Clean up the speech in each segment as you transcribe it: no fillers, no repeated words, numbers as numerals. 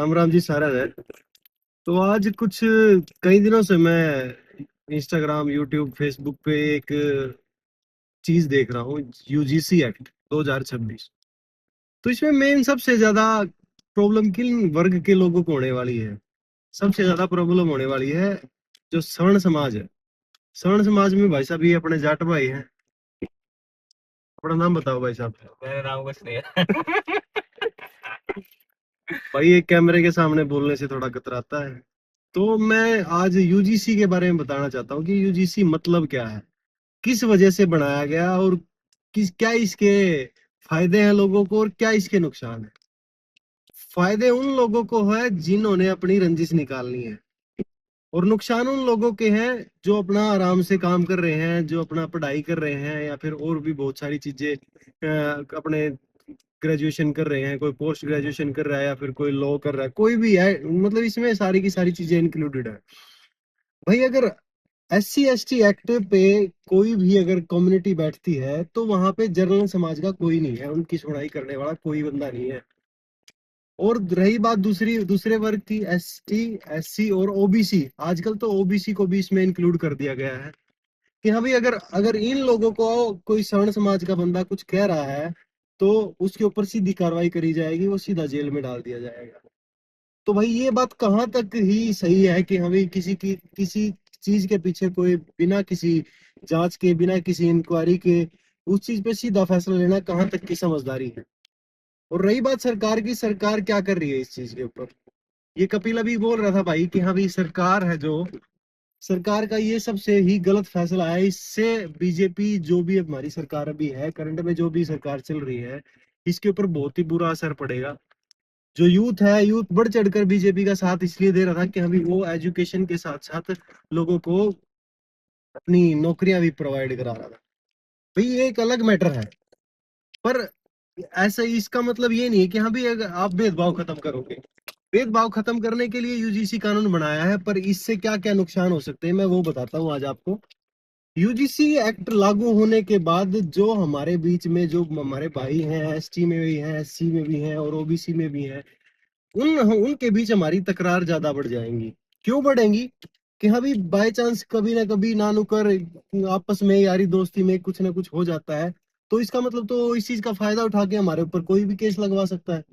राम राम जी सारा है। तो आज कुछ कई दिनों से मैं इंस्टाग्राम, यूट्यूब, फेसबुक पे एक चीज देख रहा हूँ, यूजीसी एक्ट 2026। तो इसमें मेन सबसे ज्यादा प्रॉब्लम किन वर्ग के लोगों को होने वाली है? सबसे ज्यादा प्रॉब्लम होने वाली है जो सवर्ण समाज है। सवर्ण समाज में भाई साहब ये अपने जाट भाई हैं। अपना नाम बताओ भाई साहब। मेरा नाम कुछ नहीं है। भाई एक कैमरे के सामने बोलने से थोड़ा कतराता है। तो मैं आज यूजीसी के बारे में बताना चाहता हूँ कि यूजीसी मतलब क्या है, किस वजह से बनाया गया, और किस क्या इसके फायदे हैं लोगों को और क्या इसके नुकसान है। फायदे उन लोगों को है जिन्होंने अपनी रंजिश निकालनी है, और नुकसान उन लोगों के हैं जो अपना आराम से काम कर रहे हैं, जो अपना पढ़ाई कर रहे हैं, या फिर और भी बहुत सारी चीजें अपने ग्रेजुएशन कर रहे हैं। कोई पोस्ट ग्रेजुएशन कर रहा है या फिर कोई लॉ कर रहा है, कोई भी है, मतलब इसमें सारी की सारी चीजें इंक्लूडेड है। भाई अगर SC ST एक्ट पे कोई भी अगर कम्युनिटी बैठती है तो वहां पे जनरल समाज का कोई नहीं है, उनकी सुनाई करने वाला कोई बंदा नहीं है। और रही बात दूसरे वर्ग की, ST SC और OBC, आजकल तो OBC को भी इसमें इंक्लूड कर दिया गया है कि हाँ भाई, अगर अगर इन लोगों को कोई सवर्ण समाज का बंदा कुछ कह रहा है तो उसके ऊपर सीधी कार्रवाई करी जाएगी, वो सीधा जेल में डाल दिया जाएगा। तो भाई ये बात कहाँ तक ही सही है कि हमें किसी चीज के पीछे कोई बिना किसी जांच के, बिना किसी इंक्वायरी के उस चीज पे सीधा फैसला लेना कहाँ तक की समझदारी है? और रही बात सरकार की, सरकार क्या कर रही है इस चीज के ऊपर? ये कपिल अभी बोल रहा था भाई कि हाँ भाई सरकार है जो, सरकार का ये सबसे ही गलत फैसला है। इससे बीजेपी, जो भी हमारी सरकार अभी है करंट में, जो भी सरकार चल रही है, इसके ऊपर बहुत ही बुरा असर पड़ेगा। जो यूथ है, यूथ बढ़ चढ़कर बीजेपी का साथ इसलिए दे रहा था कि अभी वो एजुकेशन के साथ साथ लोगों को अपनी नौकरियां भी प्रोवाइड करा रहा था। भाई ये एक अलग मैटर है, पर ऐसा इसका मतलब ये नहीं है कि हाँ भाई अगर आप भेदभाव खत्म करोगे। भेदभाव खत्म करने के लिए यूजीसी कानून बनाया है, पर इससे क्या क्या नुकसान हो सकते हैं मैं वो बताता हूँ आज आपको। यूजीसी एक्ट लागू होने के बाद जो हमारे बीच में जो हमारे भाई हैं, ST में भी हैं, SC में भी हैं और OBC में भी हैं, उनके बीच हमारी तकरार ज्यादा बढ़ जाएंगी। क्यों बढ़ेंगी? कि हाँ भी बाय चांस कभी ना कभी ना नुकर आपस में यारी दोस्ती में कुछ ना कुछ हो जाता है, तो इसका मतलब तो इस चीज का फायदा उठा के हमारे ऊपर कोई भी केस लगवा सकता है।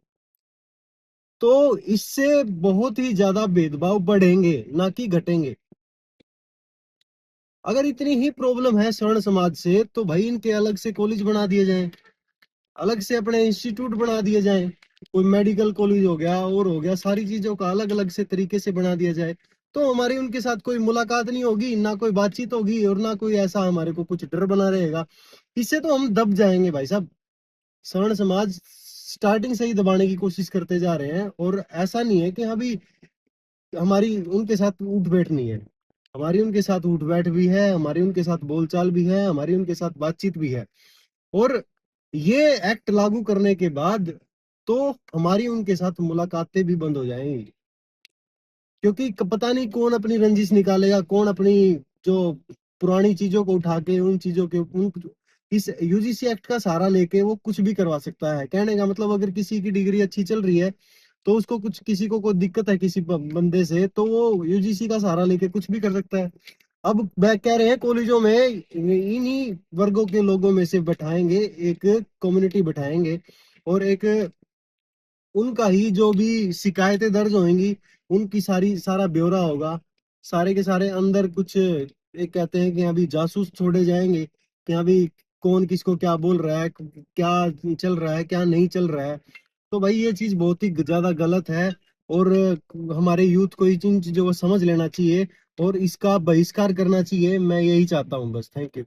तो इससे बहुत ही ज्यादा भेदभाव बढ़ेंगे, ना कि घटेंगे। अगर इतनी ही प्रॉब्लम है स्वर्ण समाज से तो भाई इनके अलग से कॉलेज बना दिए जाएं, अलग से अपने इंस्टीट्यूट बना दिए जाएं। कोई मेडिकल कॉलेज हो गया और हो गया, सारी चीजों का अलग अलग से तरीके से बना दिया जाए। तो हमारी उनके साथ कोई मुलाकात नहीं होगी, ना कोई बातचीत होगी, और ना कोई ऐसा हमारे को कुछ डर बना रहेगा। इससे तो हम दब जाएंगे भाई साहब। स्वर्ण समाज स्टार्टिंग से ही दबाने की कोशिश करते जा रहे हैं, और ऐसा नहीं है कि हाँ भी हमारी उनके साथ उठ बैठ नहीं है। हमारी उनके साथ उठ बैठ भी है, हमारी उनके साथ बोलचाल भी है, हमारी उनके साथ बातचीत भी है। और ये एक्ट लागू करने के बाद तो हमारी उनके साथ मुलाकातें भी बंद हो जाएंगी, क्योंकि पता नहीं कौन अपनी रंजिश निकालेगा, कौन अपनी जो पुरानी चीजों को उठा के उन चीजों के उन इस यूजीसी एक्ट का सहारा लेके वो कुछ भी करवा सकता है। कहने का मतलब अगर किसी की डिग्री अच्छी चल रही है तो उसको कुछ, किसी को कोई दिक्कत है किसी बंदे से, तो वो यूजीसी का सहारा लेके कुछ भी कर सकता है। अब वह कह रहे हैं कॉलेजों में इन्हीं वर्गों के लोगों में से बैठाएंगे, एक कम्युनिटी बैठाएंगे, और एक उनका ही जो भी शिकायतें दर्ज होंगी उनकी सारा ब्यौरा होगा। सारे के सारे अंदर कुछ एक कहते हैं कि अभी जासूस छोड़े जाएंगे कि अभी कौन किसको क्या बोल रहा है, क्या चल रहा है, क्या नहीं चल रहा है। तो भाई ये चीज बहुत ही ज्यादा गलत है, और हमारे यूथ को इन चीजों को समझ लेना चाहिए और इसका बहिष्कार करना चाहिए। मैं यही चाहता हूँ बस। Thank you.